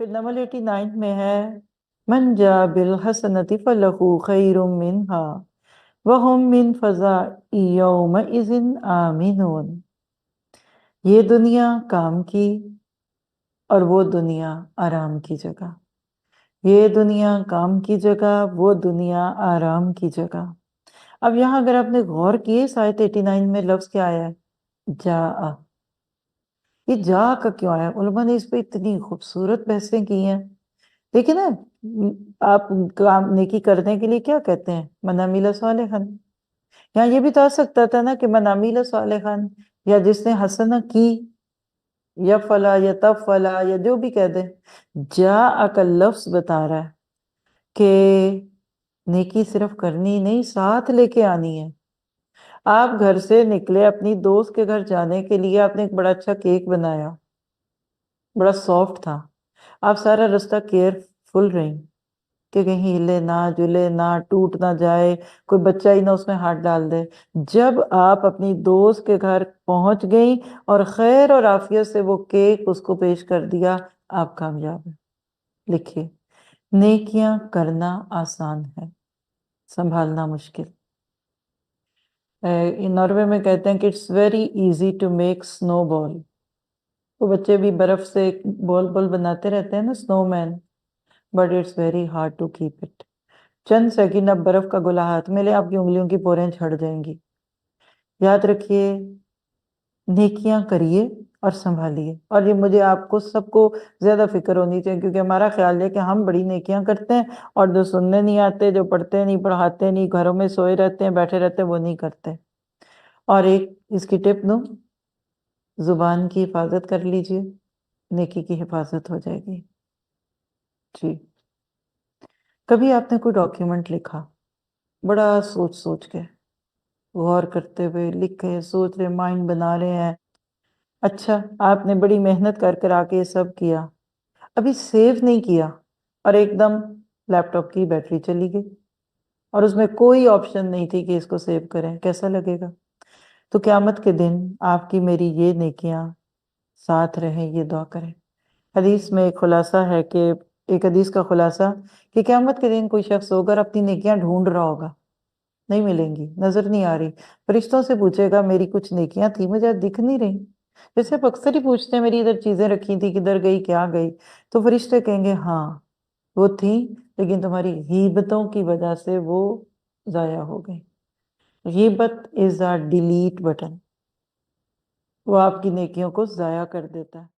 پھر نمبر 89 میں ہے من جا بالحسنتی فلہو خیر منہا وہم من فزع یومئذ آمنون۔ یہ دنیا کام کی اور وہ دنیا آرام کی جگہ، یہ دنیا کام کی جگہ، وہ دنیا آرام کی جگہ۔ اب یہاں اگر آپ نے غور کیے اس آیت 89 میں لفظ کیا آیا ہے؟ جا۔ یہ جا کا کیوں آیا؟ علماء نے اس پہ اتنی خوبصورت بحثیں کی ہیں۔ دیکھیں نا، آپ کام نیکی کرنے کے لیے کیا کہتے ہیں؟ من عمل صالحا۔ یہاں یہ بھی تو آ سکتا تھا نا کہ من عمل صالحا، یا جس نے حسنہ کی، یا فلا یا تب فلا، یا جو بھی کہہ دیں۔ جا کا لفظ بتا رہا ہے کہ نیکی صرف کرنی نہیں، ساتھ لے کے آنی ہے۔ آپ گھر سے نکلے اپنی دوست کے گھر جانے کے لیے، آپ نے ایک بڑا اچھا کیک بنایا، بڑا سافٹ تھا، آپ سارا رستہ کیئرفل رہیں کہ کہیں ہلے نہ، جلے نہ، ٹوٹ نہ جائے، کوئی بچہ ہی نہ اس میں ہاتھ ڈال دے۔ جب آپ اپنی دوست کے گھر پہنچ گئیں اور خیر اور عافیت سے وہ کیک اس کو پیش کر دیا، آپ کامیاب ہیں۔ لکھیے، نیکیاں کرنا آسان ہے، سنبھالنا مشکل۔ ناروے میں کہتے ہیں کہ it's very easy to make snowball. وہ بچے بھی برف سے بال بال بناتے رہتے ہیں نا، سنو man, but it's very hard to keep it. چند سیکنڈ اب برف کا گولا ہاتھ میں لے، آپ کی انگلیوں کی پوریں جھڑ جائیں گی۔ یاد رکھیے، نیکیاں کریے اور سنبھالیے۔ اور یہ مجھے آپ کو سب کو زیادہ فکر ہونی چاہیے، کیونکہ ہمارا خیال ہے کہ ہم بڑی نیکیاں کرتے ہیں اور جو سننے نہیں آتے، جو پڑھتے نہیں، پڑھاتے نہیں، گھروں میں سوئے رہتے ہیں، بیٹھے رہتے ہیں، وہ نہیں کرتے۔ اور ایک اس کی ٹپ دوں، زبان کی حفاظت کر لیجئے، نیکی کی حفاظت ہو جائے گی۔ جی، کبھی آپ نے کوئی ڈاکیومنٹ لکھا، بڑا سوچ سوچ کے، غور کرتے ہوئے لکھے، سوچ رہے، مائنڈ بنا رہے ہیں، اچھا آپ نے بڑی محنت کر کر آ کے یہ سب کیا، ابھی سیو نہیں کیا، اور ایک دم لیپ ٹاپ کی بیٹری چلی گئی اور اس میں کوئی آپشن نہیں تھی کہ اس کو سیو کریں، کیسا لگے گا؟ تو قیامت کے دن آپ کی میری یہ نیکیاں ساتھ رہیں، یہ دعا کریں۔ حدیث میں ایک خلاصہ ہے کہ ایک حدیث کا خلاصہ کہ قیامت کے دن کوئی شخص ہوگا اپنی نیکیاں ڈھونڈ رہا ہوگا، نہیں ملیں گی، نظر نہیں آ رہی، فرشتوں سے پوچھے گا میری کچھ نیکیاں تھی، مجھے دکھ نہیں رہی۔ جیسے آپ اکثر ہی پوچھتے ہیں میری ادھر چیزیں رکھی تھی، کدھر گئی، کیا گئی، تو فرشتے کہیں گے ہاں وہ تھی، لیکن تمہاری غیبتوں کی وجہ سے وہ ضائع ہو گئی۔ غیبت از a ڈیلیٹ بٹن، وہ آپ کی نیکیوں کو ضائع کر دیتا ہے۔